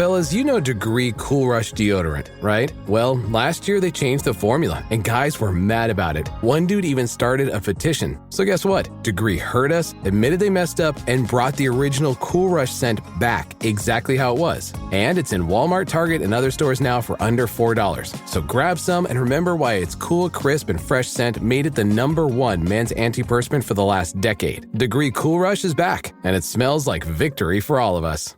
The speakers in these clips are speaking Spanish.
Fellas, you know Degree Cool Rush deodorant, right? Well, last year they changed the formula, and guys were mad about it. One dude even started a petition. So guess what? Degree heard us, admitted they messed up, and brought the original Cool Rush scent back exactly how it was. And it's in Walmart, Target, and other stores now for under $4. So grab some and remember why its cool, crisp, and fresh scent made it the #1 men's antiperspirant for the last decade. Degree Cool Rush is back, and it smells like victory for all of us.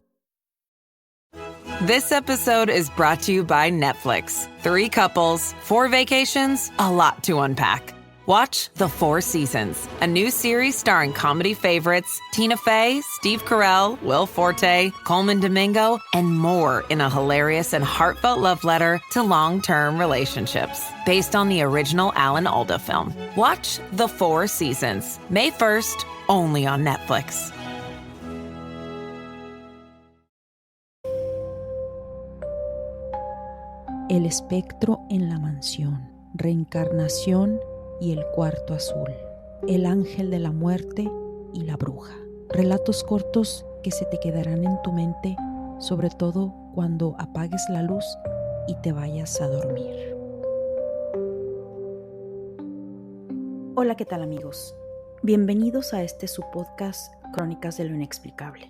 This episode is brought to you by Netflix. 3 couples, 4 vacations, a lot to unpack. Watch The 4 Seasons, a new series starring comedy favorites Tina Fey, Steve Carell, Will Forte, Coleman Domingo, and more in a hilarious and heartfelt love letter to long-term relationships. Based on the original Alan Alda film. Watch The 4 Seasons, May 1st, only on Netflix. El espectro en la mansión, reencarnación y el cuarto azul, el ángel de la muerte y la bruja. Relatos cortos que se te quedarán en tu mente, sobre todo cuando apagues la luz y te vayas a dormir. Hola, ¿qué tal amigos? Bienvenidos a este su podcast Crónicas de lo Inexplicable.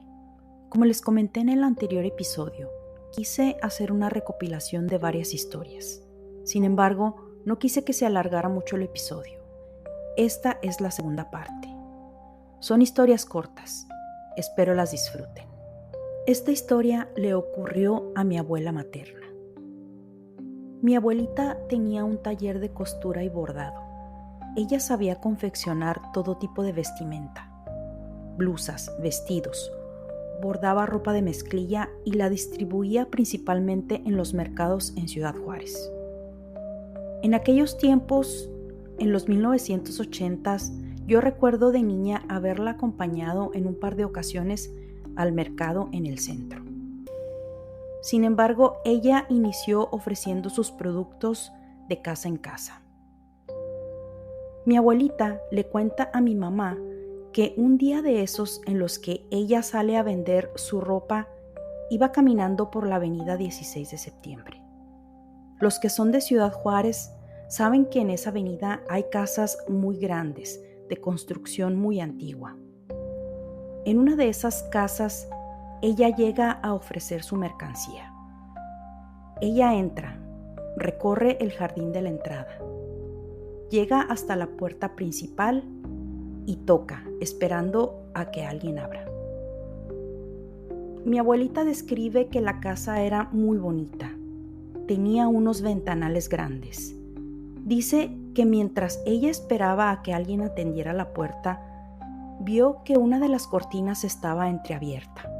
Como les comenté en el anterior episodio, quise hacer una recopilación de varias historias. Sin embargo, no quise que se alargara mucho el episodio. Esta es la segunda parte. Son historias cortas. Espero las disfruten. Esta historia le ocurrió a mi abuela materna. Mi abuelita tenía un taller de costura y bordado. Ella sabía confeccionar todo tipo de vestimenta. Blusas, vestidos. Bordaba ropa de mezclilla y la distribuía principalmente en los mercados en Ciudad Juárez. En aquellos tiempos, en los 1980s, yo recuerdo de niña haberla acompañado en un par de ocasiones al mercado en el centro. Sin embargo, ella inició ofreciendo sus productos de casa en casa. Mi abuelita le cuenta a mi mamá que un día de esos en los que ella sale a vender su ropa, iba caminando por la avenida 16 de septiembre. Los que son de Ciudad Juárez saben que en esa avenida hay casas muy grandes, de construcción muy antigua. En una de esas casas, ella llega a ofrecer su mercancía. Ella entra, recorre el jardín de la entrada, llega hasta la puerta principal y toca, esperando a que alguien abra. Mi abuelita describe que la casa era muy bonita. Tenía unos ventanales grandes. Dice que mientras ella esperaba a que alguien atendiera la puerta, vio que una de las cortinas estaba entreabierta.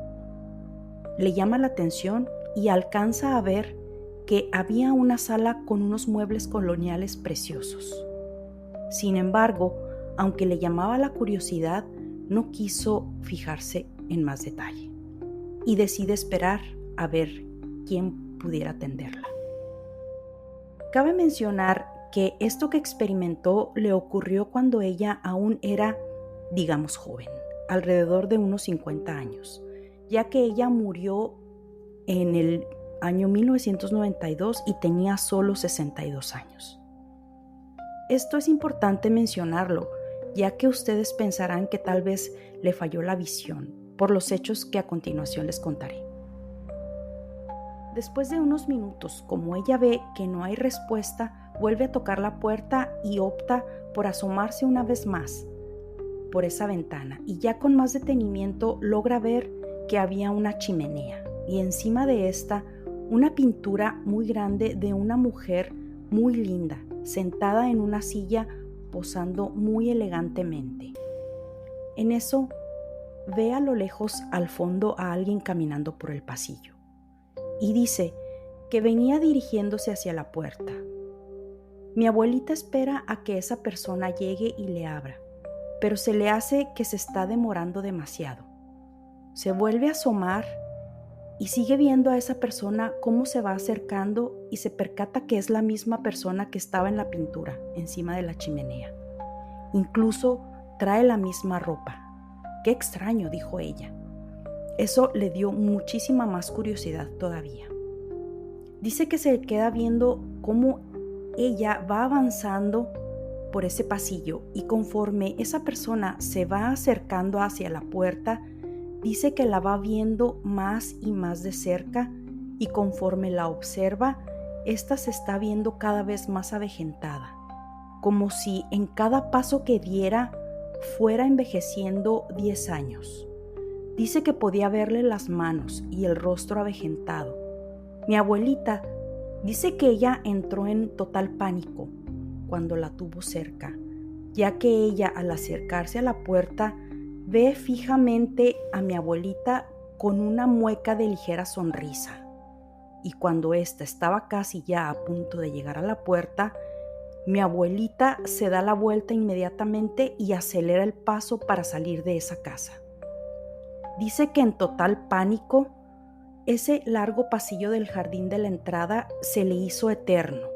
Le llama la atención y alcanza a ver que había una sala con unos muebles coloniales preciosos. Sin embargo, aunque le llamaba la curiosidad, no quiso fijarse en más detalle y decide esperar a ver quién pudiera atenderla. Cabe mencionar que esto que experimentó le ocurrió cuando ella aún era, digamos, joven, alrededor de unos 50 años, ya que ella murió en el año 1992 y tenía solo 62 años. Esto es importante mencionarlo, ya que ustedes pensarán que tal vez le falló la visión por los hechos que a continuación les contaré. Después de unos minutos, como ella ve que no hay respuesta, vuelve a tocar la puerta y opta por asomarse una vez más por esa ventana, y ya con más detenimiento logra ver que había una chimenea y encima de esta una pintura muy grande de una mujer muy linda, sentada en una silla posando muy elegantemente. En eso ve a lo lejos al fondo a alguien caminando por el pasillo y dice que venía dirigiéndose hacia la puerta. Mi abuelita espera a que esa persona llegue y le abra, pero se le hace que se está demorando demasiado. Se vuelve a asomar y sigue viendo a esa persona cómo se va acercando y se percata que es la misma persona que estaba en la pintura encima de la chimenea. Incluso trae la misma ropa. Qué extraño, dijo ella. Eso le dio muchísima más curiosidad todavía. Dice que se queda viendo cómo ella va avanzando por ese pasillo y conforme esa persona se va acercando hacia la puerta, dice que la va viendo más y más de cerca y conforme la observa, esta se está viendo cada vez más avejentada, como si en cada paso que diera fuera envejeciendo 10 años. Dice que podía verle las manos y el rostro avejentado. Mi abuelita dice que ella entró en total pánico cuando la tuvo cerca, ya que ella al acercarse a la puerta ve fijamente a mi abuelita con una mueca de ligera sonrisa. Y cuando ésta estaba casi ya a punto de llegar a la puerta, mi abuelita se da la vuelta inmediatamente y acelera el paso para salir de esa casa. Dice que en total pánico, ese largo pasillo del jardín de la entrada se le hizo eterno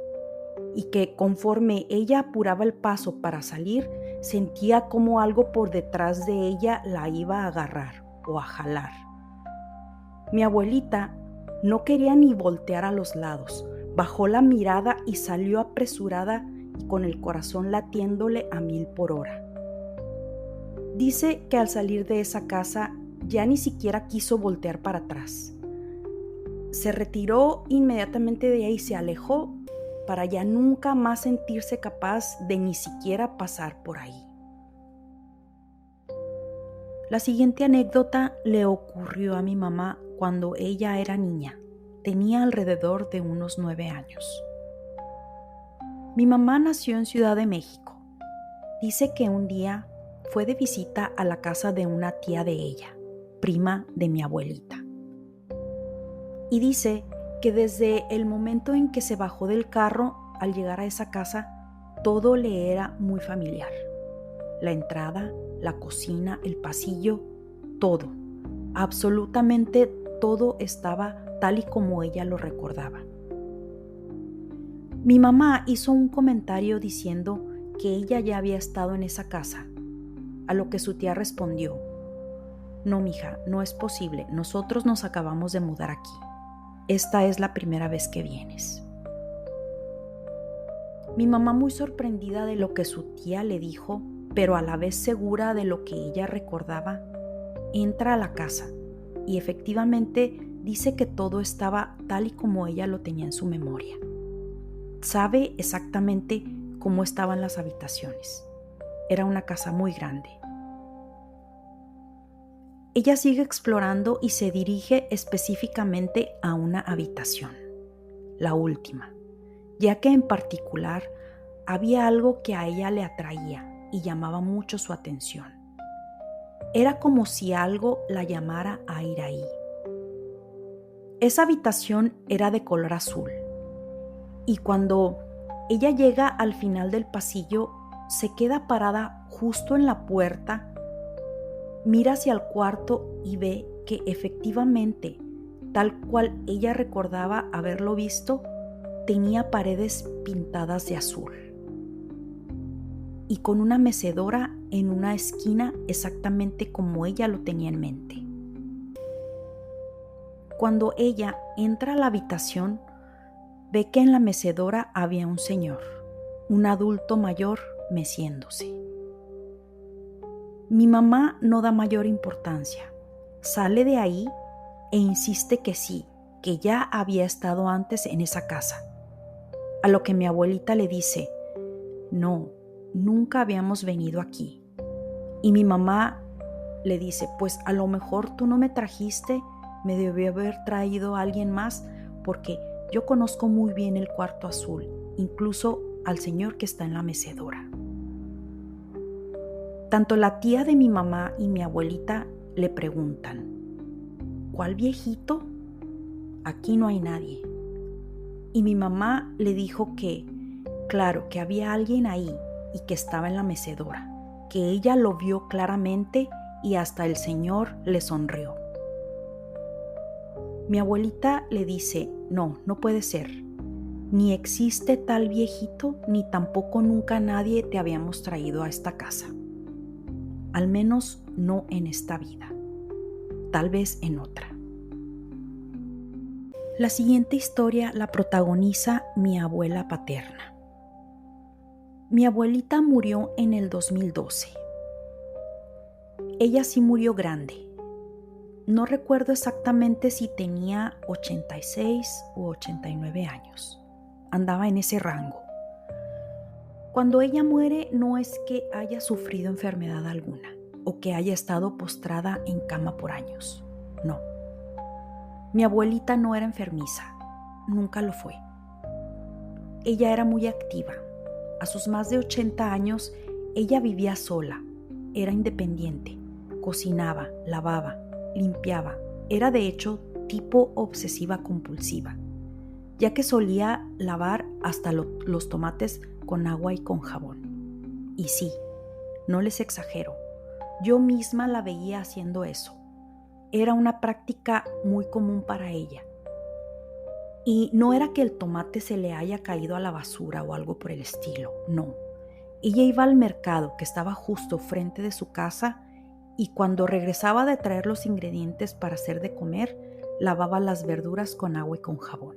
y que conforme ella apuraba el paso para salir, sentía como algo por detrás de ella la iba a agarrar o a jalar. Mi abuelita no quería ni voltear a los lados, bajó la mirada y salió apresurada y con el corazón latiéndole a 1000 por hora. Dice que al salir de esa casa ya ni siquiera quiso voltear para atrás. Se retiró inmediatamente de ahí y se alejó para ya nunca más sentirse capaz de ni siquiera pasar por ahí. La siguiente anécdota le ocurrió a mi mamá cuando ella era niña. Tenía alrededor de unos 9 años. Mi mamá nació en Ciudad de México. Dice que un día fue de visita a la casa de una tía de ella, prima de mi abuelita. Y dice que desde el momento en que se bajó del carro al llegar a esa casa, todo le era muy familiar. La entrada, la cocina, el pasillo, todo, absolutamente todo estaba tal y como ella lo recordaba. Mi mamá hizo un comentario diciendo que ella ya había estado en esa casa, a lo que su tía respondió: "No, mija, no es posible, nosotros nos acabamos de mudar aquí. Esta es la primera vez que vienes". Mi mamá, muy sorprendida de lo que su tía le dijo, pero a la vez segura de lo que ella recordaba, entra a la casa y efectivamente dice que todo estaba tal y como ella lo tenía en su memoria. Sabe exactamente cómo estaban las habitaciones. Era una casa muy grande. Ella sigue explorando y se dirige específicamente a una habitación, la última, ya que en particular había algo que a ella le atraía y llamaba mucho su atención. Era como si algo la llamara a ir ahí. Esa habitación era de color azul y cuando ella llega al final del pasillo, se queda parada justo en la puerta, mira hacia el cuarto y ve que efectivamente, tal cual ella recordaba haberlo visto, tenía paredes pintadas de azul y con una mecedora en una esquina exactamente como ella lo tenía en mente. Cuando ella entra a la habitación, ve que en la mecedora había un señor, un adulto mayor meciéndose. Mi mamá no da mayor importancia, sale de ahí e insiste que sí, que ya había estado antes en esa casa. A lo que mi abuelita le dice: "No, nunca habíamos venido aquí". Y mi mamá le dice: "Pues a lo mejor tú no me trajiste, me debió haber traído a alguien más porque yo conozco muy bien el cuarto azul, incluso al señor que está en la mecedora". Tanto la tía de mi mamá y mi abuelita le preguntan: "¿Cuál viejito? Aquí no hay nadie". Y mi mamá le dijo que, claro, que había alguien ahí y que estaba en la mecedora, que ella lo vio claramente y hasta el señor le sonrió. Mi abuelita le dice: "No, no puede ser. Ni existe tal viejito, ni tampoco nunca nadie te habíamos traído a esta casa. Al menos no en esta vida". tal vez en otra. La siguiente historia la protagoniza mi abuela paterna. Mi abuelita murió en el 2012. Ella sí murió grande. No recuerdo exactamente si tenía 86 u 89 años. Andaba en ese rango. Cuando ella muere no es que haya sufrido enfermedad alguna o que haya estado postrada en cama por años. No. Mi abuelita no era enfermiza. Nunca lo fue. Ella era muy activa. A sus más de 80 años, ella vivía sola. Era independiente. Cocinaba, lavaba, limpiaba. Era de hecho tipo obsesiva compulsiva, ya que solía lavar hasta los tomates con agua y con jabón. Y sí, no les exagero, yo misma la veía haciendo eso. Era una práctica muy común para ella. Y no era que el tomate se le haya caído a la basura o algo por el estilo, no. Ella iba al mercado que estaba justo frente de su casa y cuando regresaba de traer los ingredientes para hacer de comer, lavaba las verduras con agua y con jabón.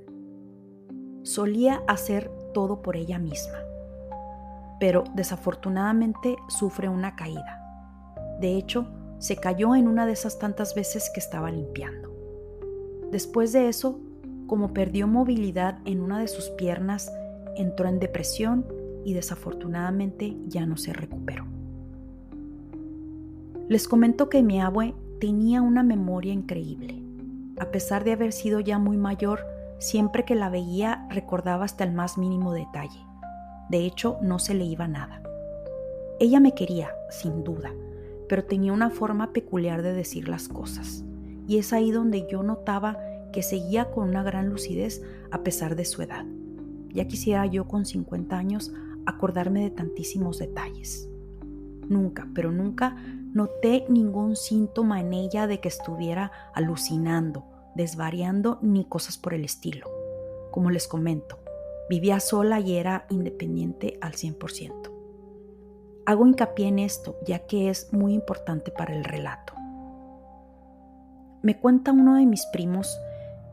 Solía hacer todo por ella misma, pero desafortunadamente sufre una caída. De hecho, se cayó en una de esas tantas veces que estaba limpiando. Después de eso, como perdió movilidad en una de sus piernas, entró en depresión y desafortunadamente ya no se recuperó. Les comento que mi abue tenía una memoria increíble. A pesar de haber sido ya muy mayor, siempre que la veía recordaba hasta el más mínimo detalle. De hecho, no se le iba nada. Ella me quería, sin duda, pero tenía una forma peculiar de decir las cosas. Y es ahí donde yo notaba que seguía con una gran lucidez a pesar de su edad. Ya quisiera yo con 50 años acordarme de tantísimos detalles. Nunca, pero nunca noté ningún síntoma en ella de que estuviera alucinando, desvariando ni cosas por el estilo. Como les comento, vivía sola y era independiente al 100%. Hago hincapié en esto ya que es muy importante para el relato. Me cuenta uno de mis primos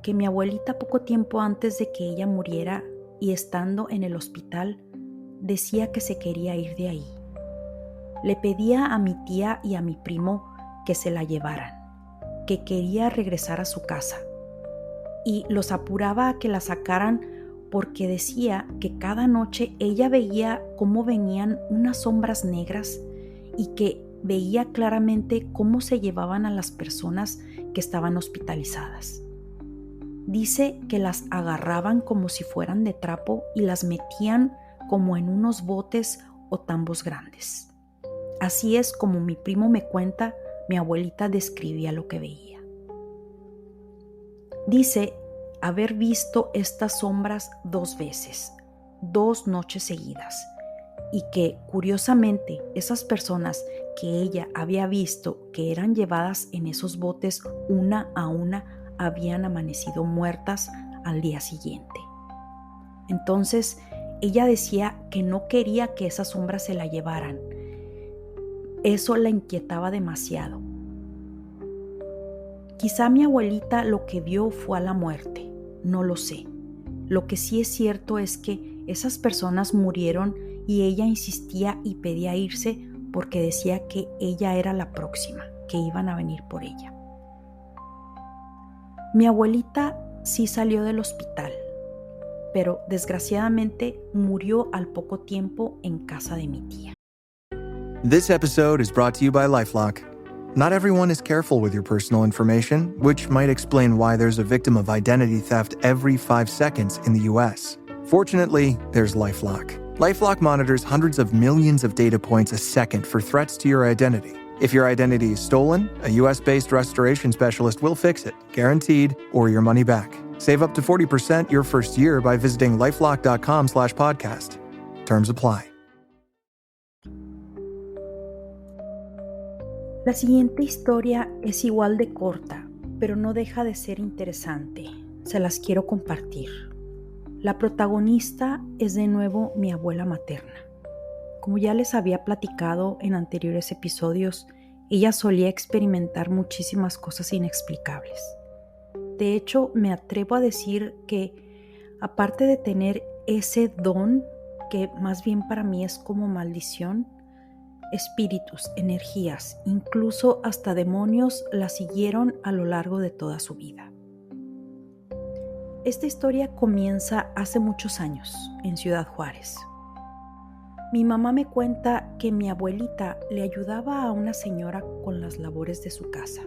que mi abuelita poco tiempo antes de que ella muriera y estando en el hospital decía que se quería ir de ahí. Le pedía a mi tía y a mi primo que se la llevaran, que quería regresar a su casa y los apuraba a que la sacaran porque decía que cada noche ella veía cómo venían unas sombras negras y que veía claramente cómo se llevaban a las personas que estaban hospitalizadas. Dice que las agarraban como si fueran de trapo y las metían como en unos botes o tambos grandes. Así es como mi primo me cuenta, mi abuelita describía lo que veía. Dice haber visto estas sombras 2 veces, 2 noches seguidas, y que curiosamente esas personas que ella había visto que eran llevadas en esos botes una a una habían amanecido muertas al día siguiente. Entonces ella decía que no quería que esas sombras se la llevaran. Eso la inquietaba demasiado. Quizá mi abuelita lo que vio fue a la muerte, no lo sé. Lo que sí es cierto es que esas personas murieron y ella insistía y pedía irse porque decía que ella era la próxima, que iban a venir por ella. Mi abuelita sí salió del hospital, pero desgraciadamente murió al poco tiempo en casa de mi tía. This episode is brought to you by LifeLock. Not everyone is careful with your personal information, which might explain why there's a victim of identity theft every 5 seconds in the U.S. Fortunately, there's LifeLock. LifeLock monitors hundreds of millions of data points a second for threats to your identity. If your identity is stolen, a U.S.-based restoration specialist will fix it, guaranteed, or your money back. Save up to 40% your first year by visiting LifeLock.com/podcast. Terms apply. La siguiente historia es igual de corta, pero no deja de ser interesante. Se las quiero compartir. La protagonista es de nuevo mi abuela materna. Como ya les había platicado en anteriores episodios, ella solía experimentar muchísimas cosas inexplicables. De hecho, me atrevo a decir que, aparte de tener ese don, que más bien para mí es como maldición, espíritus, energías, incluso hasta demonios la siguieron a lo largo de toda su vida. Esta historia comienza hace muchos años, en Ciudad Juárez. Mi mamá me cuenta que mi abuelita le ayudaba a una señora con las labores de su casa.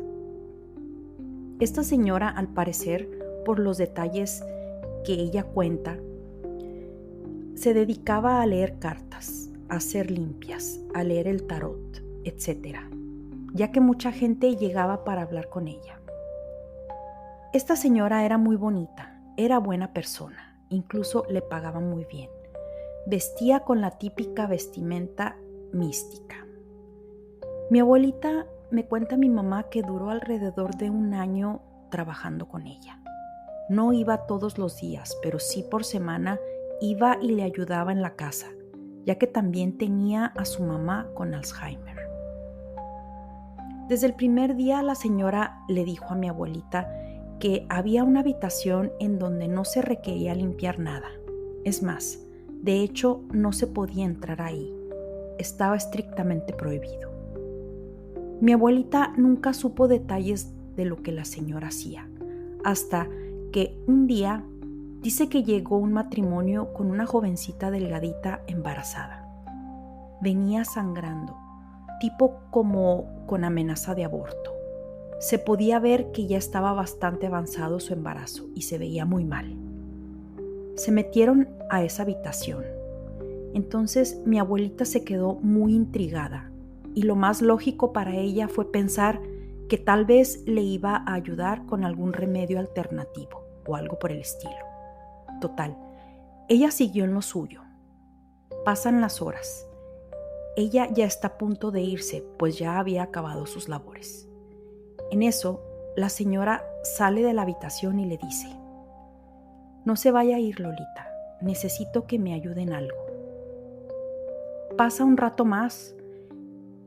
Esta señora, al parecer, por los detalles que ella cuenta, se dedicaba a leer cartas, a hacer limpias, a leer el tarot, etc., ya que mucha gente llegaba para hablar con ella. Esta señora era muy bonita, era buena persona, incluso le pagaba muy bien. Vestía con la típica vestimenta mística. Mi abuelita, me cuenta mi mamá, que duró alrededor de 1 año trabajando con ella. No iba todos los días, pero sí por semana iba y le ayudaba en la casa, ya que también tenía a su mamá con Alzheimer. Desde el primer día la señora le dijo a mi abuelita que había una habitación en donde no se requería limpiar nada. Es más, de hecho, no se podía entrar ahí. Estaba estrictamente prohibido. Mi abuelita nunca supo detalles de lo que la señora hacía, hasta que un día dice que llegó un matrimonio con una jovencita delgadita embarazada. Venía sangrando, tipo como con amenaza de aborto. Se podía ver que ya estaba bastante avanzado su embarazo y se veía muy mal. Se metieron a esa habitación. Entonces mi abuelita se quedó muy intrigada y lo más lógico para ella fue pensar que tal vez le iba a ayudar con algún remedio alternativo o algo por el estilo. Total, ella siguió en lo suyo. Pasan las horas. Ella ya está a punto de irse, pues ya había acabado sus labores. En eso, la señora sale de la habitación y le dice: «No se vaya a ir, Lolita, necesito que me ayude en algo». Pasa un rato más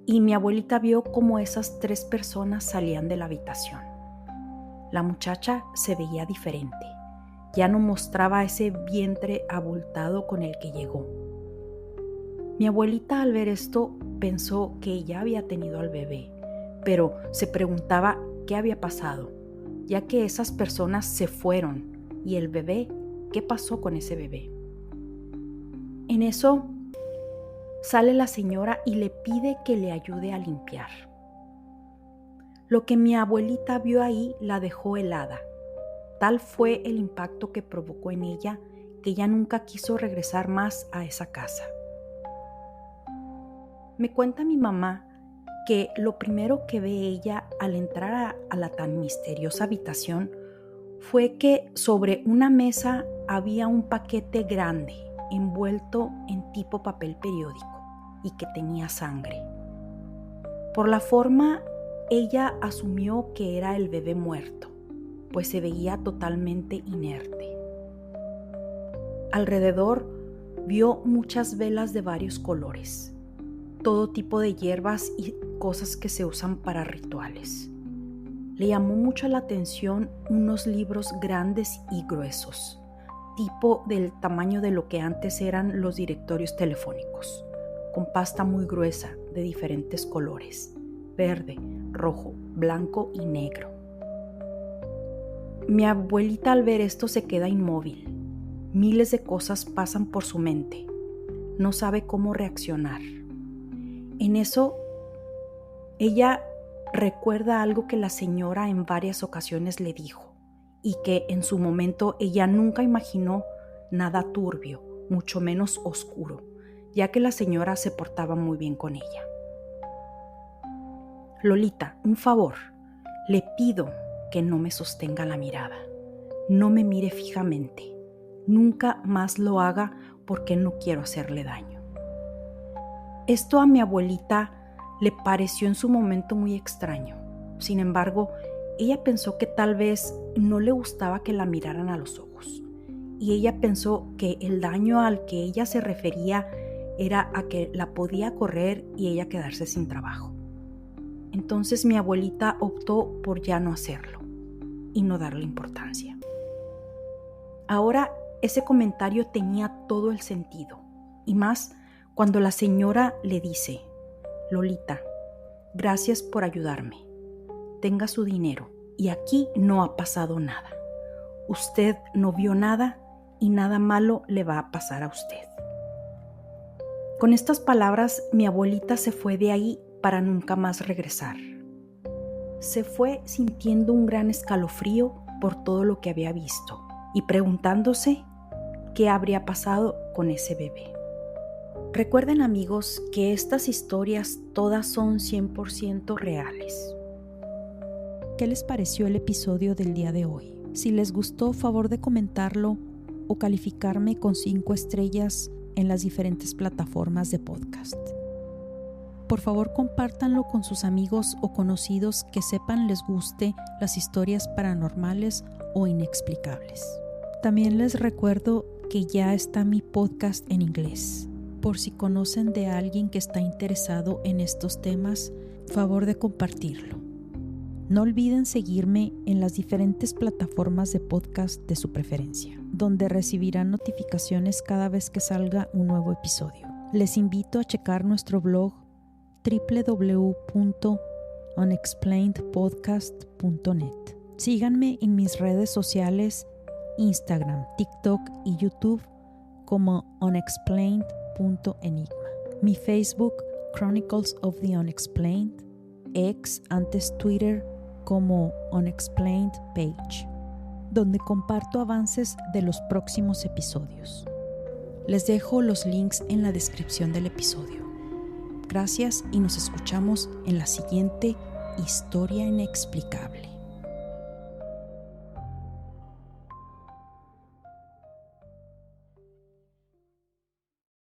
y mi abuelita vio cómo esas 3 personas salían de la habitación. La muchacha se veía diferente, ya no mostraba ese vientre abultado con el que llegó. Mi abuelita, al ver esto, pensó que ya había tenido al bebé, pero se preguntaba qué había pasado, ya que esas personas se fueron y el bebé, ¿qué pasó con ese bebé? En eso sale la señora y le pide que le ayude a limpiar. Lo que mi abuelita vio ahí la dejó helada. Tal fue el impacto que provocó en ella que ella nunca quiso regresar más a esa casa. Me cuenta mi mamá que lo primero que ve ella al entrar a la tan misteriosa habitación fue que sobre una mesa había un paquete grande envuelto en tipo papel periódico y que tenía sangre. Por la forma, ella asumió que era el bebé muerto, pues se veía totalmente inerte. Alrededor vio muchas velas de varios colores, todo tipo de hierbas y cosas que se usan para rituales. Le llamó mucho la atención unos libros grandes y gruesos, tipo del tamaño de lo que antes eran los directorios telefónicos, con pasta muy gruesa de diferentes colores: verde, rojo, blanco y negro. Mi abuelita, al ver esto, se queda inmóvil. Miles de cosas pasan por su mente. No sabe cómo reaccionar. En eso, ella recuerda algo que la señora en varias ocasiones le dijo y que en su momento ella nunca imaginó nada turbio, mucho menos oscuro, ya que la señora se portaba muy bien con ella. «Lolita, un favor, le pido que no me sostenga la mirada, no me mire fijamente, nunca más lo haga porque no quiero hacerle daño». Esto a mi abuelita le pareció en su momento muy extraño. Sin embargo, ella pensó que tal vez no le gustaba que la miraran a los ojos. Y ella pensó que el daño al que ella se refería era a que la podía correr y ella quedarse sin trabajo. Entonces mi abuelita optó por ya no hacerlo y no darle importancia. Ahora ese comentario tenía todo el sentido, y más cuando la señora le dice: Lolita, gracias por ayudarme. Tenga su dinero y aquí no ha pasado nada. Usted no vio nada y nada malo le va a pasar a usted. Con estas palabras, mi abuelita se fue de ahí para nunca más regresar. Se fue sintiendo un gran escalofrío por todo lo que había visto y preguntándose qué habría pasado con ese bebé. Recuerden, amigos, que estas historias todas son 100% reales. ¿Qué les pareció el episodio del día de hoy? Si les gustó, favor de comentarlo o calificarme con 5 estrellas en las diferentes plataformas de podcast. Por favor, compártanlo con sus amigos o conocidos que sepan les guste las historias paranormales o inexplicables. También les recuerdo que ya está mi podcast en inglés. Por si conocen de alguien que está interesado en estos temas, favor de compartirlo. No olviden seguirme en las diferentes plataformas de podcast de su preferencia, donde recibirán notificaciones cada vez que salga un nuevo episodio. Les invito a checar nuestro blog www.unexplainedpodcast.net. Síganme en mis redes sociales, Instagram, TikTok y YouTube como unexplained.enigma. Mi Facebook, Chronicles of the Unexplained, ex antes Twitter como Unexplained Page, donde comparto avances de los próximos episodios. Les dejo los links en la descripción del episodio. Gracias y nos escuchamos en la siguiente historia inexplicable.